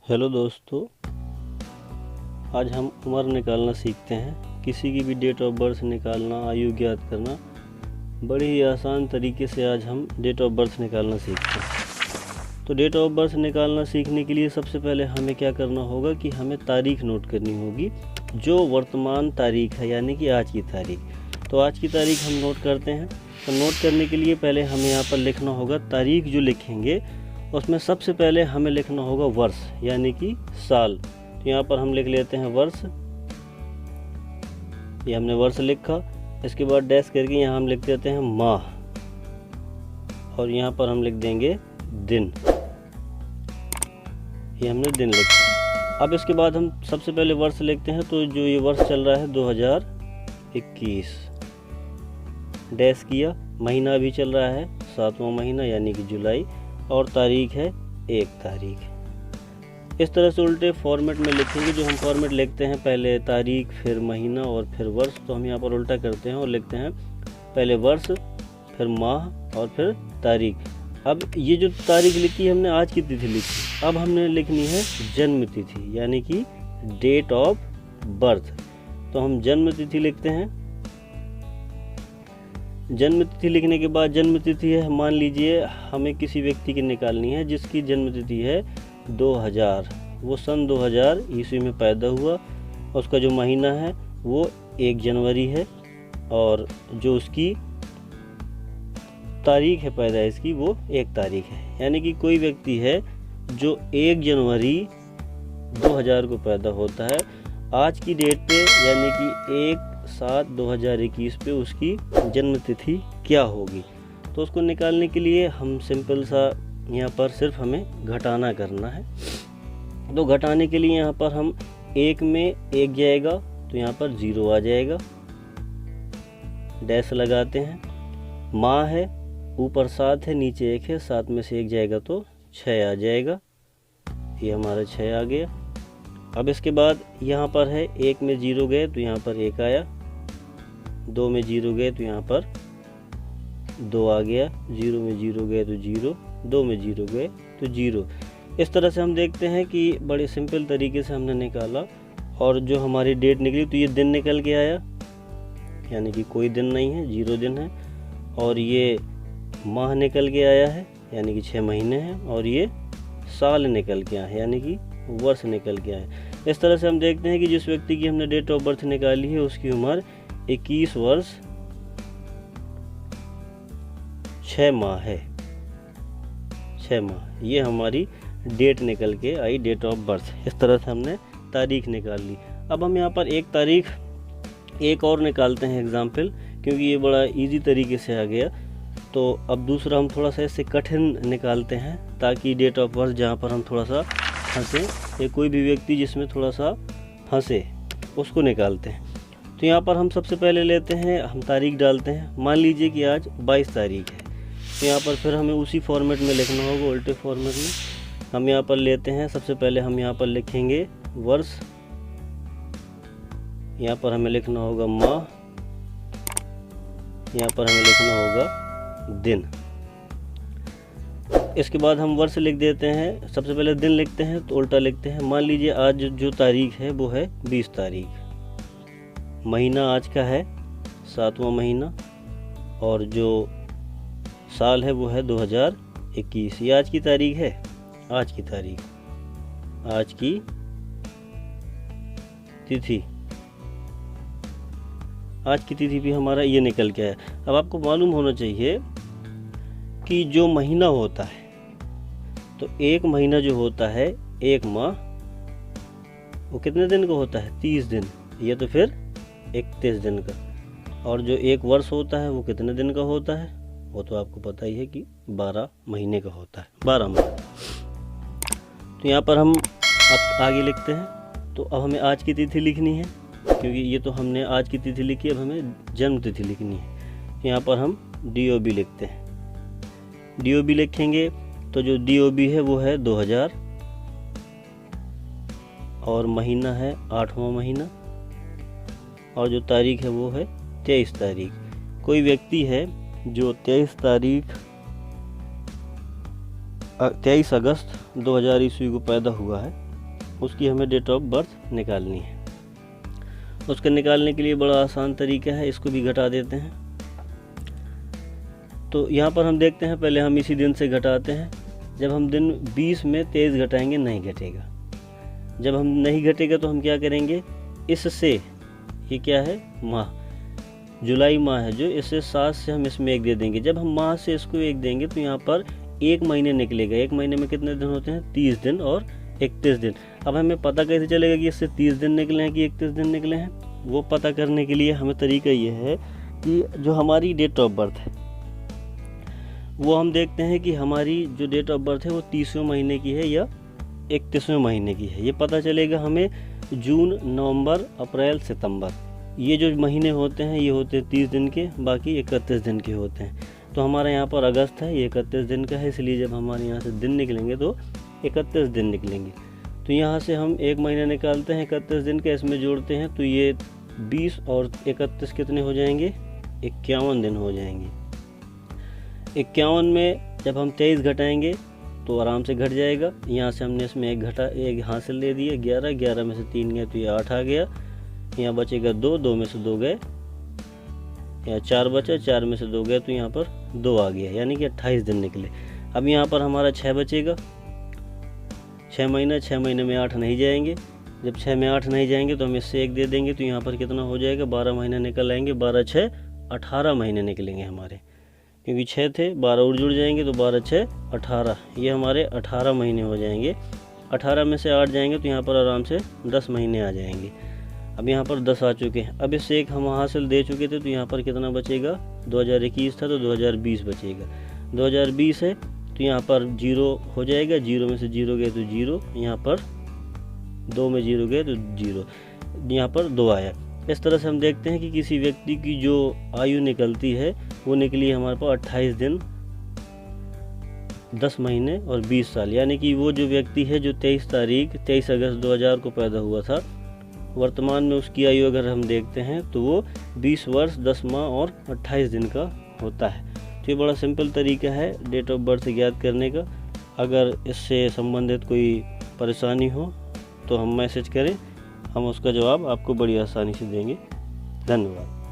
Hello दोस्तों, आज हम उम्र निकालना सीखते हैं। किसी की भी डेट ऑफ बर्थ निकालना, आयु ज्ञात करना बड़ी ही आसान तरीके से आज हम डेट ऑफ बर्थ निकालना सीखते हैं। तो डेट ऑफ बर्थ निकालना सीखने के लिए सबसे पहले हमें क्या करना होगा कि हमें तारीख नोट करनी होगी, जो वर्तमान तारीख है, यानी कि आज की तारीख। तो आज की तारीख हम नोट करते हैं। तो नोट करने के लिए पहले हमें यहाँ पर लिखना होगा, तारीख जो लिखेंगे उसमें सबसे पहले हमें लिखना होगा वर्ष, यानी कि साल। तो यहाँ पर हम लिख लेते हैं वर्ष। ये हमने वर्ष लिखा। इसके बाद डैश करके यहाँ हम लिख देते हैं माह, और यहाँ पर हम लिख देंगे दिन। ये हमने दिन लिखा। अब इसके बाद हम सबसे पहले वर्ष लिखते हैं। तो जो ये वर्ष चल रहा है 2021, डैश किया। महीना भी चल रहा है 7वां महीना, यानी कि जुलाई, और तारीख है 1 तारीख। इस तरह से उल्टे फॉर्मेट में लिखेंगे। जो हम फॉर्मेट लिखते हैं, पहले तारीख, फिर महीना और फिर वर्ष, तो हम यहाँ पर उल्टा करते हैं और लिखते हैं पहले वर्ष, फिर माह और फिर तारीख। अब ये जो तारीख लिखी हमने, आज की तिथि लिखी। अब हमने लिखनी है जन्म तिथि, यानी कि डेट ऑफ बर्थ। तो हम जन्म तिथि लिखते हैं। जन्म तिथि लिखने के बाद, जन्म तिथि है, मान लीजिए हमें किसी व्यक्ति की निकालनी है जिसकी जन्म तिथि है 2000, वो सन 2000 ईस्वी में पैदा हुआ। उसका जो महीना है वो 1 जनवरी है, और जो उसकी तारीख है पैदाइश की वो 1 तारीख है। यानी कि कोई व्यक्ति है जो 1 जनवरी 2000 को पैदा होता है, आज की डेट पे, यानी कि 1/7/2021 पे उसकी जन्म तिथि क्या होगी। तो उसको निकालने के लिए हम सिंपल सा यहाँ पर सिर्फ हमें घटाना करना है। तो घटाने के लिए यहाँ पर हम 1 में 1 जाएगा तो यहाँ पर 0 आ जाएगा, डैश लगाते हैं। माह है, ऊपर 7 है, नीचे 1 है, 7 में से 1 जाएगा तो 6 आ जाएगा। ये हमारा 6 आ गया। अब इसके बाद यहाँ पर है 1 में 0 गए तो यहाँ पर 1 आया, 2 में 0 गए तो यहाँ पर 2 आ गया, 0 में 0 गए तो 0, 2 में 0 गए तो 0। इस तरह से हम देखते हैं कि बड़े सिंपल तरीके से हमने निकाला, और जो हमारी डेट निकली तो ये दिन निकल के आया, यानी कि कोई दिन नहीं है, 0 दिन है। और ये माह निकल के आया है, यानी कि 6 महीने हैं। और ये साल निकल के आया है, यानी कि वर्ष निकल के आए। इस तरह से हम देखते हैं कि जिस व्यक्ति की हमने डेट ऑफ बर्थ निकाली है उसकी उम्र 21 वर्ष 6 माह है। 6 माह, ये हमारी डेट निकल के आई, डेट ऑफ बर्थ। इस तरह से हमने तारीख निकाल ली। अब हम यहाँ पर 1 तारीख एक और निकालते हैं एग्जाम्पल, क्योंकि ये बड़ा इजी तरीके से आ गया। तो अब दूसरा हम थोड़ा सा इससे कठिन निकालते हैं, ताकि डेट ऑफ बर्थ जहाँ पर हम थोड़ा सा हंसे, या कोई भी व्यक्ति जिसमें थोड़ा सा हंसे, उसको निकालते हैं। तो यहाँ पर हम सबसे पहले लेते हैं, हम तारीख डालते हैं। मान लीजिए कि आज 22 तारीख है। तो यहाँ पर फिर हमें उसी फॉर्मेट में लिखना होगा, उल्टे फॉर्मेट में। हम यहाँ पर लेते हैं, सबसे पहले हम यहाँ पर लिखेंगे वर्ष, यहाँ पर हमें लिखना होगा माह, यहाँ पर हमें लिखना होगा दिन। इसके बाद हम वर्ष लिख देते हैं। सबसे पहले दिन लिखते हैं तो उल्टा लिखते हैं। मान लीजिए आज जो तारीख है वो है 20 तारीख। महीना आज का है 7वां महीना, और जो साल है वो है 2021। ये आज की तारीख है, आज की तारीख, आज की तिथि। आज की तिथि भी हमारा ये निकल के आया। अब आपको मालूम होना चाहिए कि जो महीना होता है, तो 1 महीना जो होता है, 1 माह, वो कितने दिन का होता है? 30 दिन। ये तो फिर 31 दिन का। और जो 1 वर्ष होता है वो कितने दिन का होता है? वो तो आपको पता ही है कि 12 महीने का होता है, 12 माह। तो यहाँ पर हम अब आगे लिखते हैं। तो अब हमें आज की तिथि लिखनी है, क्योंकि ये तो हमने आज की तिथि लिखी, अब हमें जन्म तिथि लिखनी है। तो यहाँ पर हम DOB लिखते हैं। DOB लिखेंगे तो जो DOB है वो है 2000, और महीना है 8वां महीना, और जो तारीख है वो है 23 तारीख। कोई व्यक्ति है जो 23 अगस्त 2000 ईस्वी को पैदा हुआ है, उसकी हमें डेट ऑफ बर्थ निकालनी है। उसके निकालने के लिए बड़ा आसान तरीका है, इसको भी घटा देते हैं। तो यहाँ पर हम देखते हैं, पहले हम इसी दिन से घटाते हैं। जब हम दिन 20 में 23 घटाएंगे नहीं घटेगा। जब हम नहीं घटेगा तो हम क्या करेंगे, इससे, ये क्या है, माह, जुलाई माह है जो, इससे 7 से हम इसमें 1 दे देंगे। जब हम माह से इसको 1 देंगे तो यहाँ पर 1 महीने निकलेगा। 1 महीने में कितने दिन होते हैं, 30 दिन और 31 दिन। अब हमें पता कैसे चलेगा कि इससे 30 दिन निकले हैं कि 31 दिन निकले हैं? वो पता करने के लिए हमें तरीका ये है कि जो हमारी डेट ऑफ बर्थ है वो हम देखते हैं कि हमारी जो डेट ऑफ बर्थ है वो 30वें महीने की है या 31वें महीने की है। ये पता चलेगा हमें जून, नवंबर, अप्रैल, सितंबर, ये जो महीने होते हैं ये होते हैं 30 दिन के, बाकी 31 दिन के होते हैं। तो हमारा यहाँ पर अगस्त है, ये 31 दिन का है, इसलिए जब हमारे यहाँ से दिन निकलेंगे तो 31 दिन निकलेंगे। तो यहाँ से हम 1 महीना निकालते हैं 31 दिन का, इसमें जोड़ते हैं तो ये 20 और 31 कितने हो जाएंगे, 51 दिन हो जाएंगे। 51 में जब हम 23 घटाएंगे तो आराम से घट जाएगा। यहाँ से हमने इसमें एक हासिल ले दिए, 11 में से 3 गए तो ये 8 आ गया। यहाँ बचेगा 2 में से 2 गए, यहाँ 4 बचा, 4 में से 2 गए तो यहाँ पर 2 आ गया, यानी कि 28 दिन निकले। अब यहाँ पर हमारा 6 बचेगा, 6 महीने में 8 नहीं जाएंगे। जब 6 में 8 नहीं जाएंगे तो हम इससे 1 दे देंगे तो यहाँ पर कितना हो जाएगा, 12 महीने निकल आएंगे। 12 6 18 महीने निकलेंगे हमारे, क्योंकि 6 थे, 12 और जुड़ जाएंगे तो 12 6 18, ये हमारे 18 महीने हो जाएंगे। 18 में से 8 जाएंगे तो यहाँ पर आराम से 10 महीने आ जाएंगे। अब यहाँ पर 10 आ चुके हैं। अब इससे 1 हम हासिल दे चुके थे तो यहाँ पर कितना बचेगा, 2021 था तो 2020 बचेगा। 2020 है तो यहाँ पर 0 हो जाएगा, 0 में से 0 गए तो 0, यहाँ पर 2 में 0 गए तो 0, यहाँ पर 2 आया। इस तरह से हम देखते हैं कि किसी व्यक्ति की जो आयु निकलती है वो निकली हमारे पास 28 दिन, 10 महीने और 20 साल। यानी कि वो जो व्यक्ति है जो 23 अगस्त 2000 को पैदा हुआ था, वर्तमान में उसकी आयु अगर हम देखते हैं तो वो 20 वर्ष 10 माह और 28 दिन का होता है। तो ये बड़ा सिंपल तरीका है डेट ऑफ बर्थ ज्ञात करने का। अगर इससे संबंधित कोई परेशानी हो तो हम मैसेज करें, हम उसका जवाब आपको बड़ी आसानी से देंगे। धन्यवाद।